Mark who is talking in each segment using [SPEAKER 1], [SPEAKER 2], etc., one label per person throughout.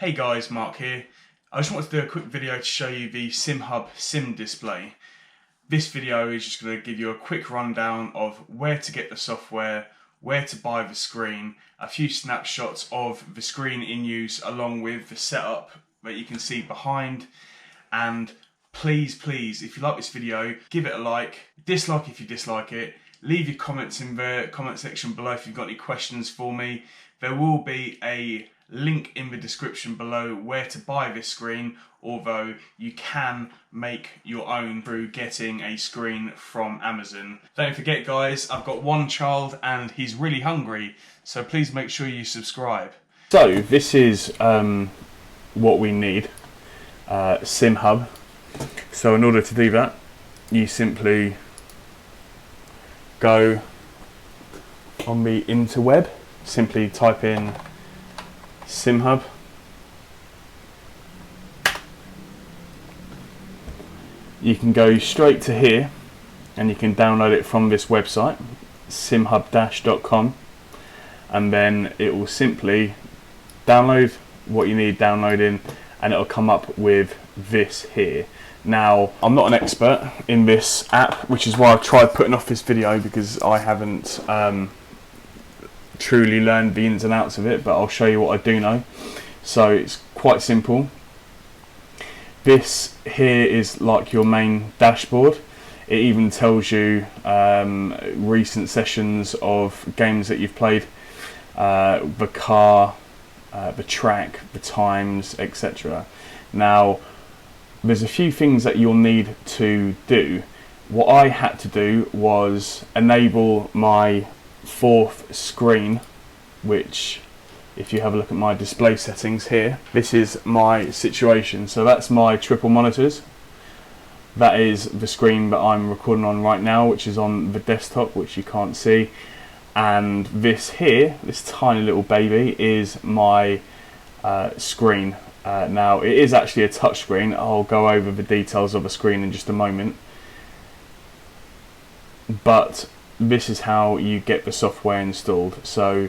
[SPEAKER 1] Hey guys, Mark here. I just wanted to do a quick video to show you the Simhub sim display. This video is just going to give you a quick rundown of where to get the software, where to buy the screen, a few snapshots of the screen in use along with the setup that you can see behind. And please, if you like this video, give it a like, dislike if you dislike it, leave your comments in the comment section below if you've got any questions for me. There will be a link in the description below where to buy this screen, although you can make your own through getting a screen from Amazon. Don't forget guys, I've got one child and he's really hungry, so please make sure you subscribe. So this is what we need, Simhub. So in order to do that, you simply go on the interweb, simply type in Simhub. You can go straight to here and you can download it from this website, simhub-.com, and then it will simply download what you need downloading and it'll come up with this here. Now, I'm not an expert in this app, which is why I've tried putting off this video, because I haven't truly learned the ins and outs of it, but I'll show you what I do know. So it's quite simple. This here is like your main dashboard. It even tells you recent sessions of games that you've played, the car, the track, the times, etc. Now, there's a few things that you'll need to do. What I had to do was enable my fourth screen, which, if you have a look at my display settings here, this is my situation. So that's my triple monitors. That is the screen that I'm recording on right now, which is on the desktop, which you can't see. And this here, this tiny little baby, is my screen. Now it is actually a touch screen. I'll go over the details of a screen in just a moment. But this is how you get the software installed. So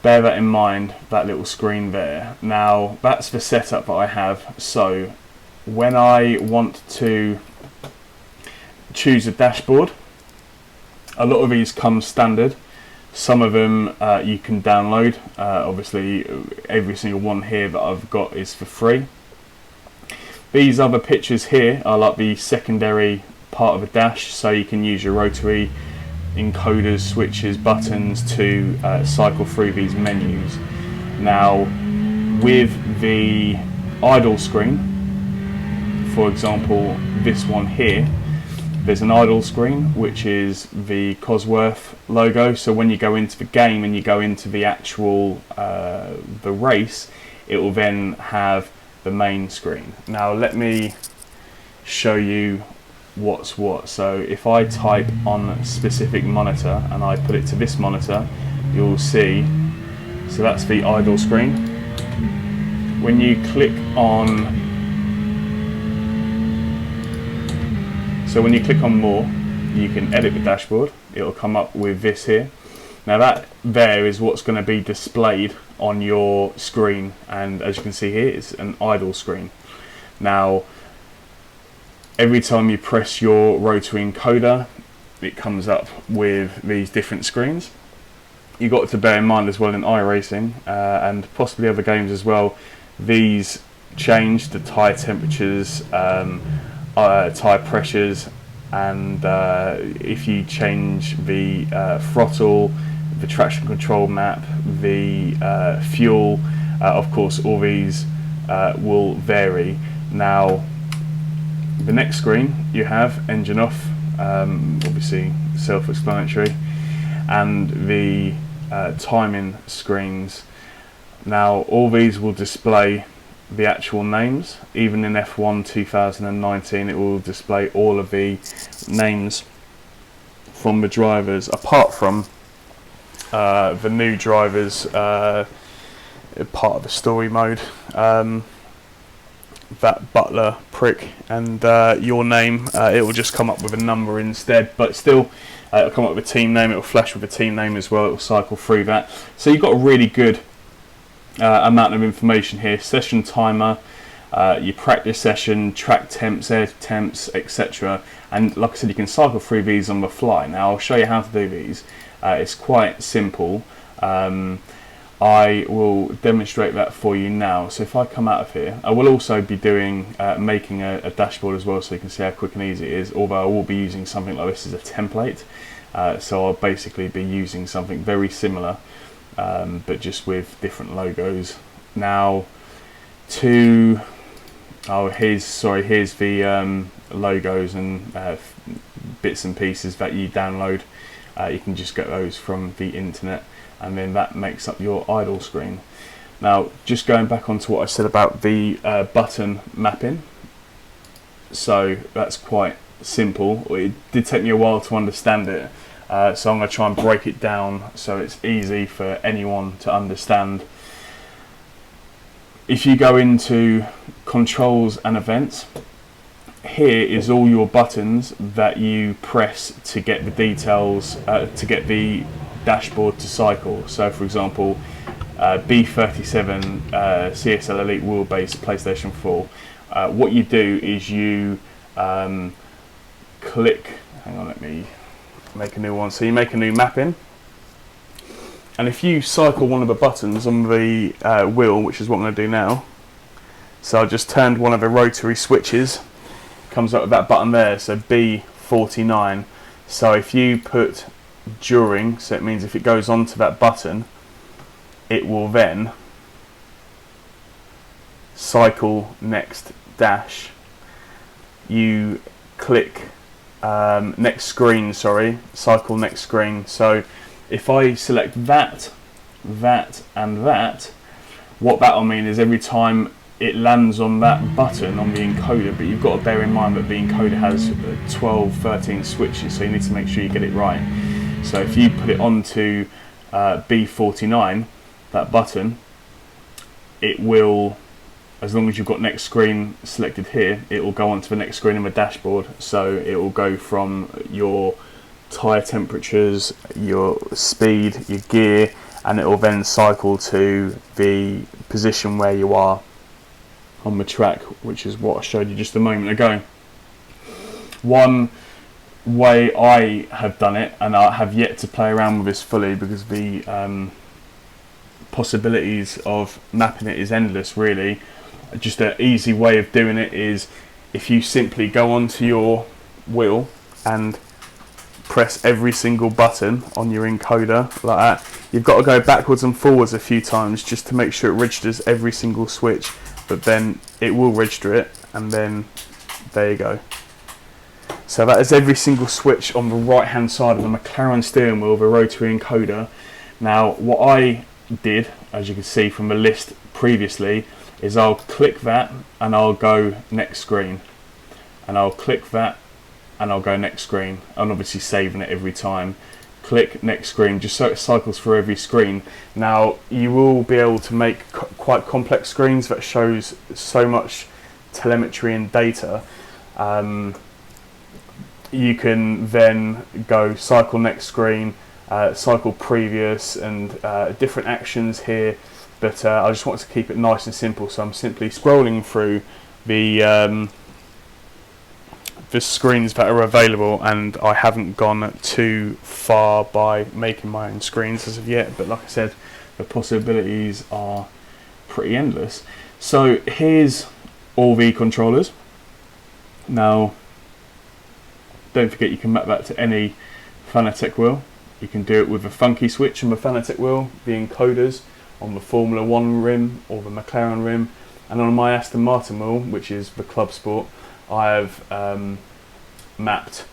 [SPEAKER 1] bear that in mind, that little screen there. Now that's the setup that I have. So when I want to choose a dashboard, a lot of these come standard. Some of them you can download. Obviously every single one here that I've got is for free. These other pictures here are like the secondary part of a dash, so you can use your rotary encoders, switches, buttons to cycle through these menus. Now with the idle screen, for example this one here, there's an idle screen which is the Cosworth logo, so when you go into the game and you go into the actual the race, it will then have the main screen. Now let me show you what's what. So if I type on a specific monitor and I put it to this monitor, you'll see, so that's the idle screen. When you click on, so when you click on more, you can edit the dashboard. It'll come up with this here. Now that there is what's going to be displayed on your screen, and as you can see here, it's an idle screen. Now every time you press your rotary encoder, it comes up with these different screens. You've got to bear in mind as well in iRacing and possibly other games as well, these change the tyre temperatures, tyre pressures, and if you change the throttle, the traction control map, the fuel, of course all these will vary. Now the next screen you have engine off, obviously self-explanatory, and the timing screens. Now all these will display the actual names. Even in F1 2019 it will display all of the names from the drivers, apart from the new drivers, part of the story mode, that butler prick and your name. It will just come up with a number instead, but still it'll come up with a team name. It will flash with a team name as well. It will cycle through that, so you've got a really good amount of information here: session timer, your practice session, track temps, air temps, etc. And like I said, you can cycle through these on the fly. Now I'll show you how to do these. It's quite simple. I will demonstrate that for you now. So if I come out of here, I will also be doing making a dashboard as well, so you can see how quick and easy it is, although I will be using something like this as a template. So I'll basically be using something very similar, but just with different logos. Now here's the logos and bits and pieces that you download. You can just get those from the internet, and then that makes up your idle screen. Now just going back onto what I said about the button mapping, so that's quite simple. It did take me a while to understand it, so I'm going to try and break it down so it's easy for anyone to understand. If you go into controls and events, here is all your buttons that you press to get the details, to get the dashboard to cycle. So for example, B37 CSL Elite wheelbase PlayStation 4. What you do is you click, hang on, let me make a new one. So you make a new mapping, and if you cycle one of the buttons on the wheel, which is what I'm going to do now, so I just turned one of the rotary switches, comes up with that button there, so B49. So if you put during, so it means if it goes onto that button, it will then cycle next dash. You click next screen, cycle next screen. So if I select that, that and that, what that will mean is every time it lands on that button on the encoder, but you've got to bear in mind that the encoder has 13 switches, so you need to make sure you get it right. So if you put it onto B49, that button, it will, as long as you've got next screen selected here, it will go onto the next screen in the dashboard. So it will go from your tyre temperatures, your speed, your gear, and it will then cycle to the position where you are on the track, which is what I showed you just a moment ago. One way I have done it, and I have yet to play around with this fully because the possibilities of mapping it is endless really, just an easy way of doing it is if you simply go onto your wheel and press every single button on your encoder like that. You've got to go backwards and forwards a few times just to make sure it registers every single switch, but then it will register it, and then there you go. So that is every single switch on the right hand side of the McLaren steering wheel, the rotary encoder. Now what I did, as you can see from the list previously, is I'll click that and I'll go next screen, and I'll click that and I'll go next screen, and obviously saving it every time. Click next screen, just so it cycles through every screen. Now you will be able to make quite complex screens that shows so much telemetry and data. You can then go cycle next screen, cycle previous, and different actions here, but I just want to keep it nice and simple, so I'm simply scrolling through the screens that are available, and I haven't gone too far by making my own screens as of yet, but like I said, the possibilities are pretty endless. So here's all the controllers. Now don't forget you can map that to any Fanatec wheel. You can do it with a funky switch on the Fanatec wheel, the encoders on the Formula 1 rim or the McLaren rim, and on my Aston Martin wheel, which is the Club Sport, I have mapped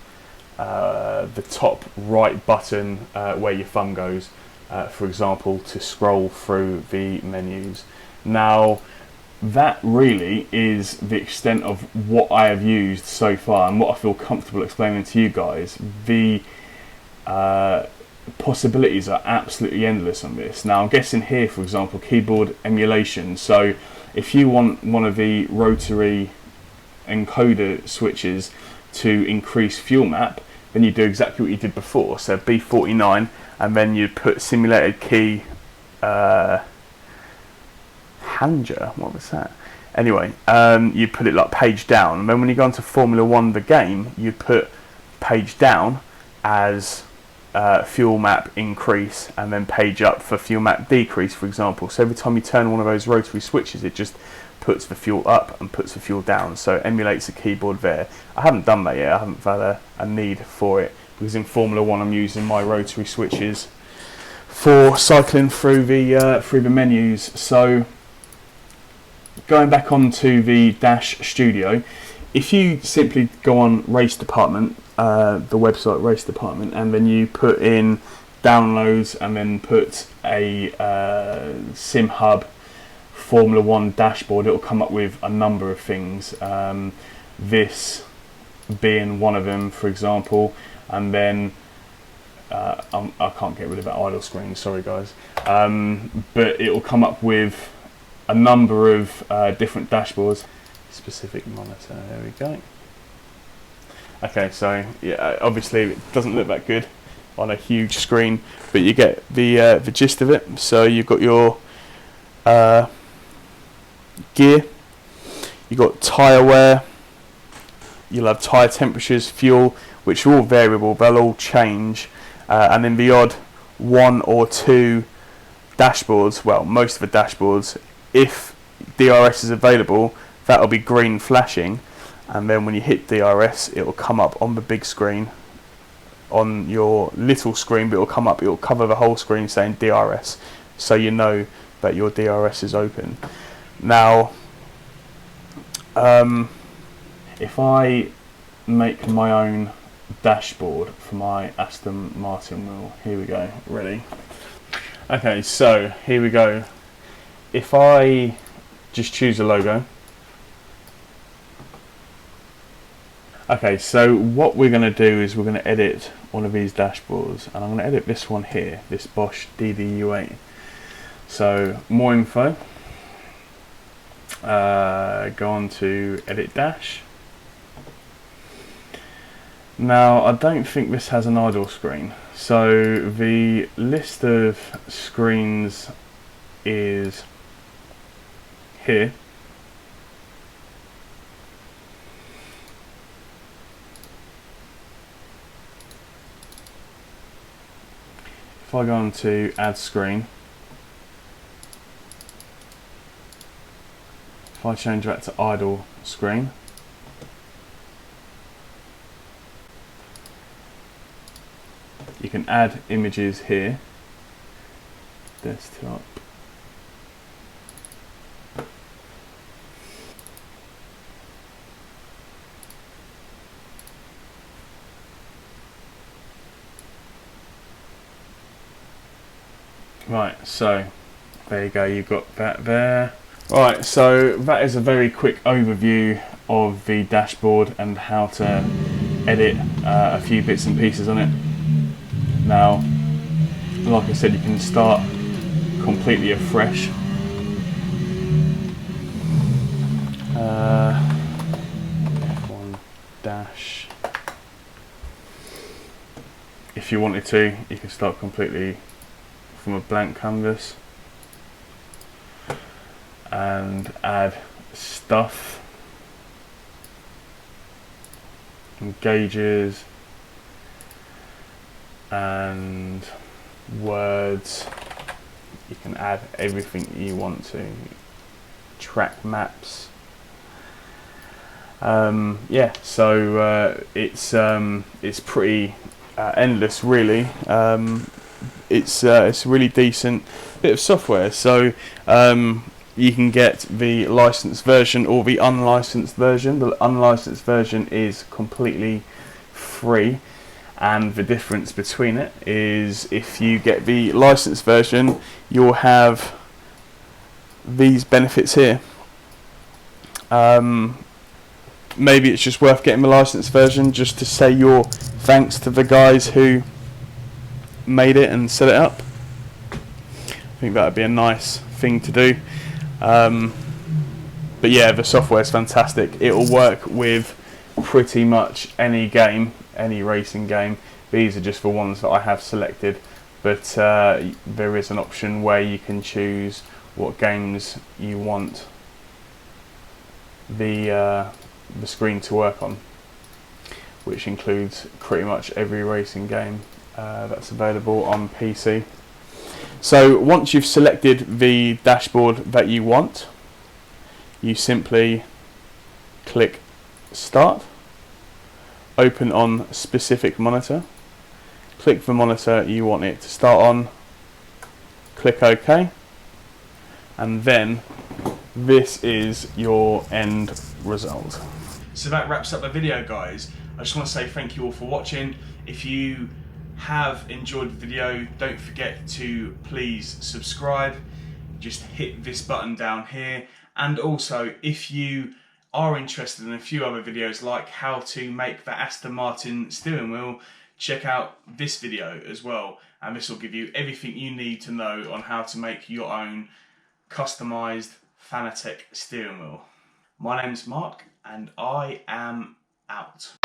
[SPEAKER 1] the top right button where your thumb goes, for example, to scroll through the menus. Now that really is the extent of what I have used so far and what I feel comfortable explaining to you guys. The possibilities are absolutely endless on this. Now I'm guessing here, for example, keyboard emulation. So if you want one of the rotary encoder switches to increase fuel map, then you do exactly what you did before. So B49, and then you put simulated key Panja, what was that? Anyway, you put it like page down, and then when you go into Formula 1 the game, you put page down as fuel map increase, and then page up for fuel map decrease, for example. So every time you turn one of those rotary switches, it just puts the fuel up and puts the fuel down, so it emulates the keyboard there. I haven't done that yet, I haven't had a need for it, because in Formula 1 I'm using my rotary switches for cycling through the menus. So going back onto the Dash Studio, if you simply go on Race Department, the website Race Department, and then you put in downloads and then put a Simhub Formula 1 dashboard, it'll come up with a number of things, this being one of them, for example. And then I can't get rid of that idle screen, sorry guys, but it will come up with a number of different dashboards. Specific monitor, there we go. Okay, so yeah, obviously it doesn't look that good on a huge screen, but you get the gist of it. So you've got your gear, you've got tyre wear, you'll have tyre temperatures, fuel, which are all variable, they'll all change, and then the odd one or two dashboards, well, most of the dashboards, if DRS is available, that'll be green flashing, and then when you hit DRS, it will come up on the big screen, on your little screen, but it will come up, it will cover the whole screen saying DRS, so you know that your DRS is open. Now, if I make my own dashboard for my Aston Martin wheel, here we go, ready. Okay, so here we go. If I just choose a logo. Okay, so what we're going to do is we're going to edit one of these dashboards, and I'm going to edit this one here, this Bosch DDU8. So more info, go on to edit dash. Now I don't think this has an idle screen, so the list of screens is here. If I go on to add screen, if I change that to idle screen, you can add images here, desktop, right, so there you go, you've got that there. Right, so that is a very quick overview of the dashboard and how to edit a few bits and pieces on it. Now, like I said, you can start completely afresh. F1 dash. If you wanted to, you can start completely from a blank canvas and add stuff and gauges and words. You can add everything you want to, track maps. Yeah, so it's pretty endless, really. It's a really decent bit of software. So you can get the licensed version or the unlicensed version. The unlicensed version is completely free, and the difference between it is if you get the licensed version, you'll have these benefits here. Maybe it's just worth getting the licensed version just to say your thanks to the guys who made it and set it up. I think that would be a nice thing to do. But yeah, the software is fantastic. It will work with pretty much any game, any racing game. These are just the ones that I have selected, but there is an option where you can choose what games you want the screen to work on, which includes pretty much every racing game that's available on PC. So once you've selected the dashboard that you want, you simply click Start, open on specific monitor, click the monitor you want it to start on, click OK, and then this is your end result. So that wraps up the video, guys. I just want to say thank you all for watching. If you have enjoyed the video, don't forget to please subscribe. Just hit this button down here, and also if you are interested in a few other videos like how to make the Aston Martin steering wheel, check out this video as well, and this will give you everything you need to know on how to make your own customized Fanatec steering wheel. My name's Mark and I am out.